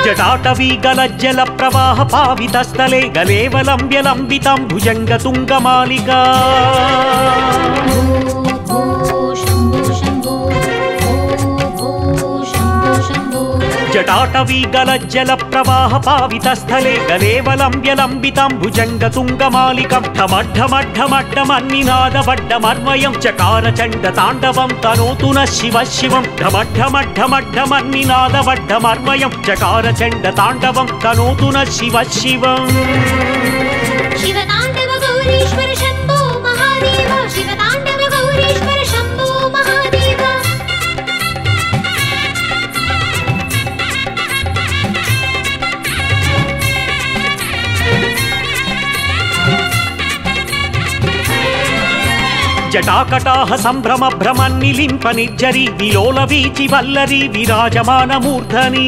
जटाटवीगलज्जल प्रवाह पावितस्थले गलेवलम्ब्यलम्बितं भुजङ्गतुङ्गमालिका जटाटवीगलज्जल प्रवाह पावितस्थले गलेवलम्ब्यलम्बितं भुजङ्गतुङ्गमालिकं ढमढमढमढमन्निनादवड्डमर्मयं चकार चण्डताण्डवं तनोतु नः शिवः शिवं ढमढमढमढमन्निनादवड्डमर्मयं चकार चण्डताण्डवं तनोतु नः शिवः शिवम् शिवताण्डव गौरीश्वर शम्भो महादेव शिवताण्डव गौरीश्वर शम्भो महादेव जटाकटाह संभ्रम भ्रमन्निलिम्प निर्जरी विलोल वीचि वल्लरी विराजमानमूर्धनी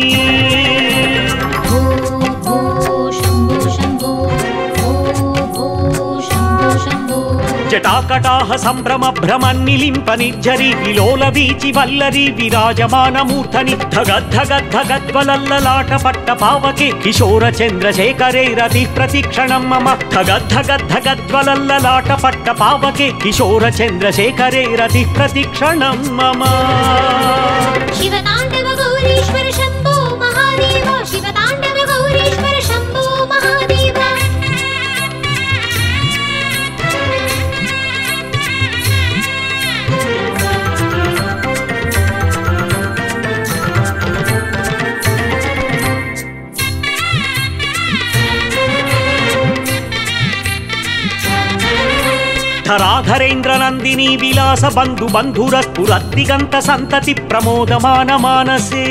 जटाकटाह संभ्रम भ्रमन्निलिम्प निर्जरी विलोल वीचि वल्लरी विराजमानमूर्धनि धगद्धगद्धगद्वलल्ललाटपट्ट पावके किशोर चन्द्रशेखरे रतिः प्रतिक्षणं मम धगद्धगद्धगद्वलल्ललाटपट्ट पावके किशोर चन्द्रशेखरे रतिः प्रतिक्षणं मम शिवताण्डव गौरीश्वर शम्भो महादेव शिवताण्डव गौरीश्वर शम्भो महादेव धराधरेन्द्र नंदिनी विलास बंधु बंधुरस्फुरद्दिगंत संतति प्रमोदमान मानसे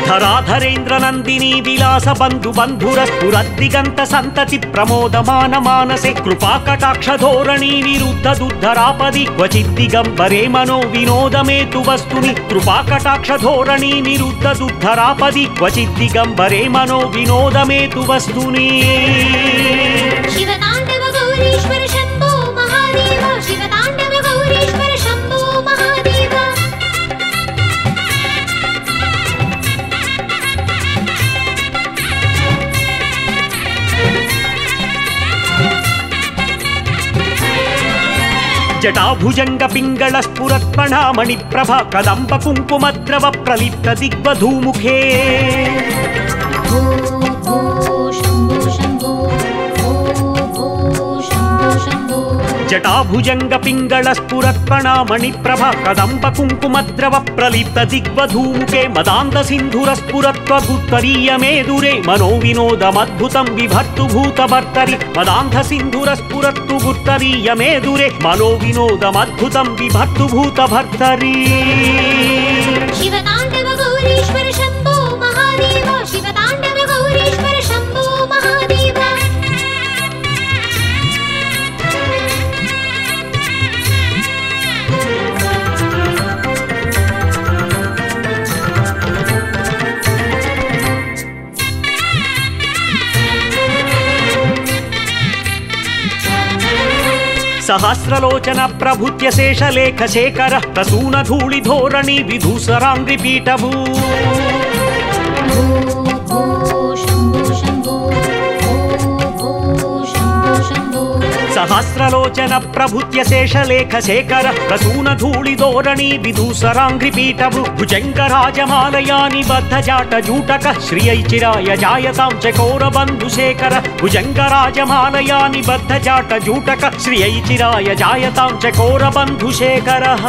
धराधरेन्द्र नंदिनी विलास बंधु बंधुरस्फुरद्दिगंत संतति प्रमोदमान मानसे कृपा कटाक्ष धोरणी विरुद्ध दुद्धरापदि क्वचिद्दिगंबरे मनो विनोदमेतु वस्तुनि कृपा कटाक्ष धोरणी विरुद्ध दुद्धरापदि क्वचिद्दिगंबरे मनो विनोदमेतु वस्तुनि शिवताण्डव गौरीश्वर शम्भो महादेव शिवताण्डव गौरीश्वर शम्भो महादेव जटाभुजंग पिंगल स्फुरत्पणामणि प्रभा कदंब कुंकुमद्रव प्रलिप्त दिग्वधूमुखे जटाभुजंग पिंगल स्फुरत्पणामणि प्रभा कदंब कुंकुमद्रव प्रलिप्त दिग्वधूमुखे मदान्ध सिंधुर स्फुरत्व गुत्तरीय मेदुरे मनो विनोदमद्भुतं विभर्तु भूतभर्तरि मदान्ध सिंधुर स्फुरत्तु गुत्तरीय मेदुरे मनो विनोदमद्भुतं विभर्तु भूतभर्तरि शिवताण्डव गौरीश्वर शम्भो महादेव शिवताण्डव गौरीश्वर शम्भो महादेव सहस्रलोचन प्रभुत्य शेषलेख शेखर प्रसून धूलि धोरणि विधूसरांग्रि पीठभू सहस्रलोचन प्रभुत्य शेषलेख शेखर प्रसून धूलि धोरणि विधूसरांग्रि पीठभू भुजङ्गराजमालया निबद्ध जाट जूटक श्रियैचिराय जायतां चकोर बन्धुशेखर भुजङ्गराजमालया निबद्ध जाट जूटक श्रियैचिराय जायतां चकोर बन्धुशेखरः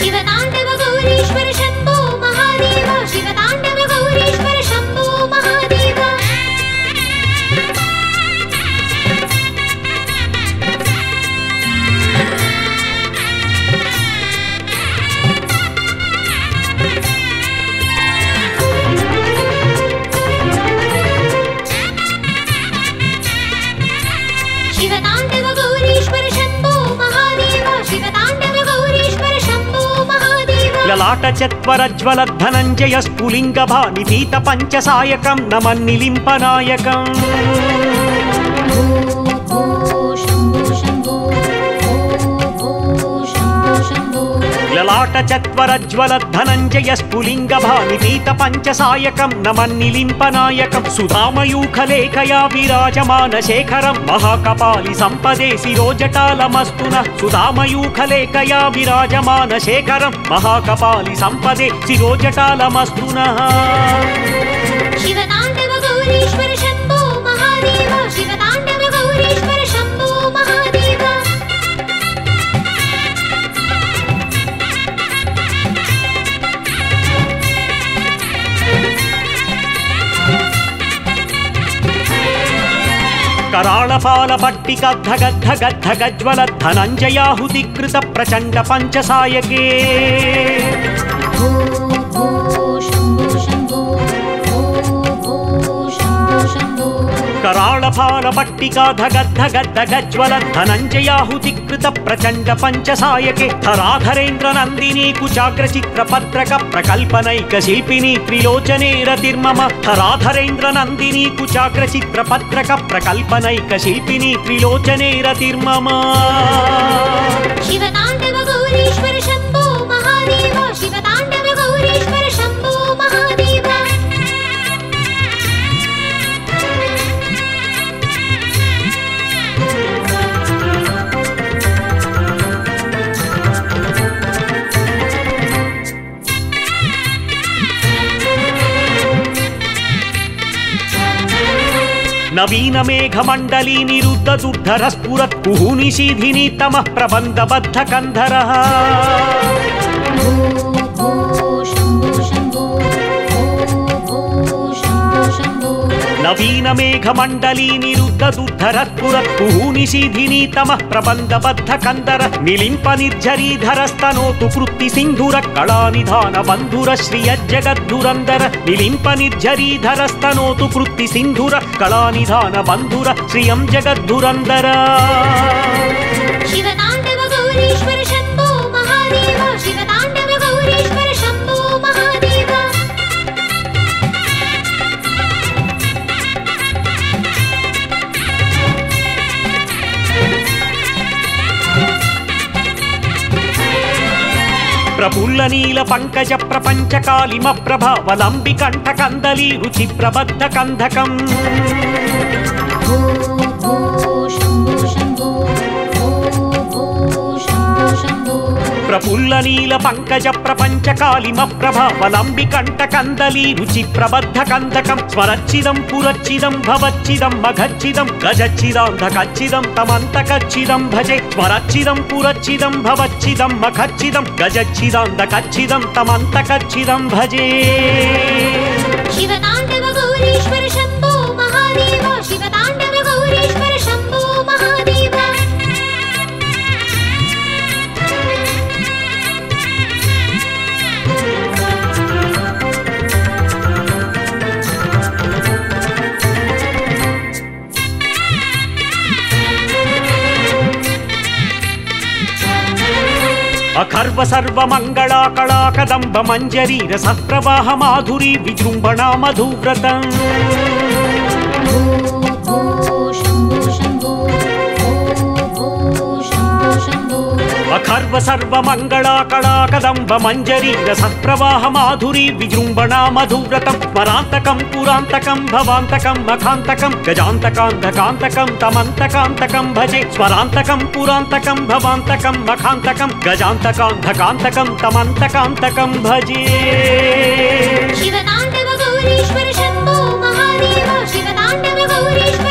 शिवताण्डव गौरीश्वर शम्भो महादेव शिवताण्डव गौरीश्वर शम्भो महादेव शिवताण्डव गौरीश्वर शम्भो महादेव शिवताण्डव गौरीश्वर शम्भो महादेव ललाट चत्वरज्वल धनञ्जय स्फुलिङ्ग भानि पीत पञ्चसायकं नमन्निलिम्पनायकम् విరాట చత్వరజ్వల ధనంజయ స్ఫులింగ భాని పీత పంచసాయకం నమన్నిలింపనాయకం సుధామయూఖలేఖయా విరాజమాన శేఖరం మహాకపాలి సంపదే శిరోజటాలమస్తున సుధామయూఖలేఖయా విరాజమాన శేఖరం మహాకపాలి సంపదే శిరోజటాలమస్తున శివతాండవ గౌరీశ్వర శంభో మహాదేవ శివతాండవ గౌరీశ్వర శంభో మహాదేవ कराळपाल पट्टिक धग धग धग ज्वल धनञ्जयाहुतिकृत प्रचण्ड पञ्चसायके कराळपाल पट्टिक धग धग धग ज्वल धनञ्जयाहुतिकृत प्रचण्ड पञ्चसायके धराधरेन्द्र नन्दिनी कुचाग्र चित्रपत्रक प्रकल्पनैक शिल्पिनी त्रिलोचने रतिर्मम धराधरेन्द्र नन्दिनी कुचाग्र चित्रपत्रक प्रकल्पनैक शिल्पिनी त्रिलोचने रतिर्मम शिवतांडव गौरीश्वर शंभो महादेव शिवतांडव गौरीश्वर शंभो महादेव नवीन मेघमण्डली निरुद्ध दुर्धर स्फुरत् कुहुनिशीधिनी तमः प्रबन्धबद्ध कन्धरः नवीन मेघमण्डली निरुद्ध दुर्धर स्फुरत् कुहुनिशीधिनी तमः प्रबन्धबद्ध कन्धर निलिम्प निर्झरीधरस्तनोतु कृत्ति सिन्धुर कलानिधान बन्धुर श्रियज्जगद्धुरन्धर निलिम्प निर्झरीधरस्तनोतु कृत्ति सिन्धुर कलानिधान बन्धुर श्रियं जगद्धुरन्धर शिवतांडव गौरीश्वर शंभो महादेव शिवतांडव गौरीश्वर शंभो महादेव प्रफुल्ल नील पंकज प्रपंच कालिम प्रभावलंबि कंठ कंदली रुचि प्रबद्ध कंधकम् प्रफुल्ल नील पंकज प्रपंच कालिम प्रभावलंबि कंठ कंदली रुचि प्रबद्ध कंधकं स्वरच्चिदं पुरच्चिदं भवच्चिदं मघच्चिदं गजच्चिदान्धकच्चिदं तमन्तकच्चिदं भजे स्वरच्चिदं पुरच्चिदं भवच्चिदं मघच्चिदं गजच्चिदान्धकच्चिदं तमन्तकच्चिदं भजे शिवतांडव गौरीश्वर शंभो महादेव शिवतांडव गौरीश्वर शंभो महादेव अखर्व सर्व मंगला कला कदंब मंजरी रस प्रवाह माधुरी विजृंभणा मधुव्रतम् अखर्व सर्व मंगला कला कदंब मंजरी रस प्रवाह माधुरी विजृंभणा मधुव्रतम् स्मरान्तकं पुरान्तकं भवान्तकं मखान्तकं गजान्तकान्धकान्तकं तमन्तकान्तकं भजे स्मरान्तकं पुरान्तकं भवान्तकं मखान्तकं गजान्तकान्धकान्तकं तमन्तकान्तकं भजे शिवतांडव गौरीश्वर शंभो महादेव शिवतांडव गौरीश्वर